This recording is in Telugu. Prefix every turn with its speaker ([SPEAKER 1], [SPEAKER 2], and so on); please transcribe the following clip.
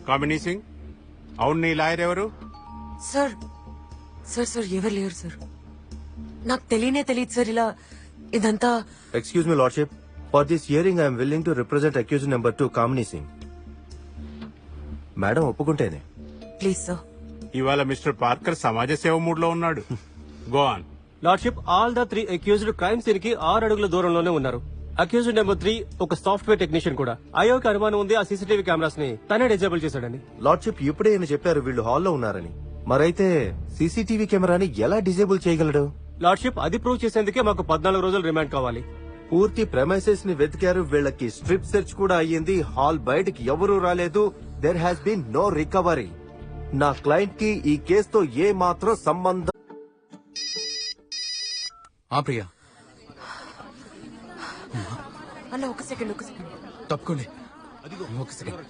[SPEAKER 1] కామినీ సింగ్, అవును నీ లాయర్ ఎవరు?
[SPEAKER 2] సార్ సార్ సార్ ఎవరు లేరు సార్. నాకు తెలియదు సార్ ఇలా ఇదంతా.
[SPEAKER 3] Excuse me, Lordship. For this hearing, I am willing to represent accused number 2, Kamini Singh. Madam ఒప్పుకుంటేనే.
[SPEAKER 2] Please sir.
[SPEAKER 1] ఇవాళ మిస్టర్ పార్కర్ సమాజ సేవ మూడ్ లో ఉన్నాడు. Go on.
[SPEAKER 4] Lordship, all the 3 accused crime scene కి 6 అడుగుల దూరంలోనే ఉన్నారు. అక్యూజ్డ్ నెంబర్ 3 ఒక సాఫ్ట్వేర్ టెక్నీషియన్ కూడా. అయోకి అనుమానం ఉంది ఆ సీసీటీవీ కెమెరాస్ ని తనే డిజేబుల్ చేశాడని.
[SPEAKER 3] లార్డ్షిప్, ఇప్పుడే ఈయన చెప్పారు వీళ్ళు హాల్లో ఉన్నారని. మరైతే సీసీటీవీ కెమెరాని ఎలా డిజేబుల్ చేయగలడు?
[SPEAKER 4] లార్డ్షిప్, అది ప్రూవ్ చేసేందుకే మాకు 14 రోజులు రిమాండ్ కావాలి.
[SPEAKER 3] పూర్తి ప్రెమైసెస్ ని వెతికారు, వీళ్ళకి స్ట్రిప్ సెర్చ్ కూడా అయ్యింది. హాల్ బయటికి ఎవరూ రాలేదు. There has been no recovery. నా క్లయింట్ కి ఈ కేసుతో ఏ మాత్రం సంబంధం.
[SPEAKER 5] ప్రియా,
[SPEAKER 2] అన్న ఒక సెకండ్
[SPEAKER 5] తప్పుకోండి. ఒక సెకండ్.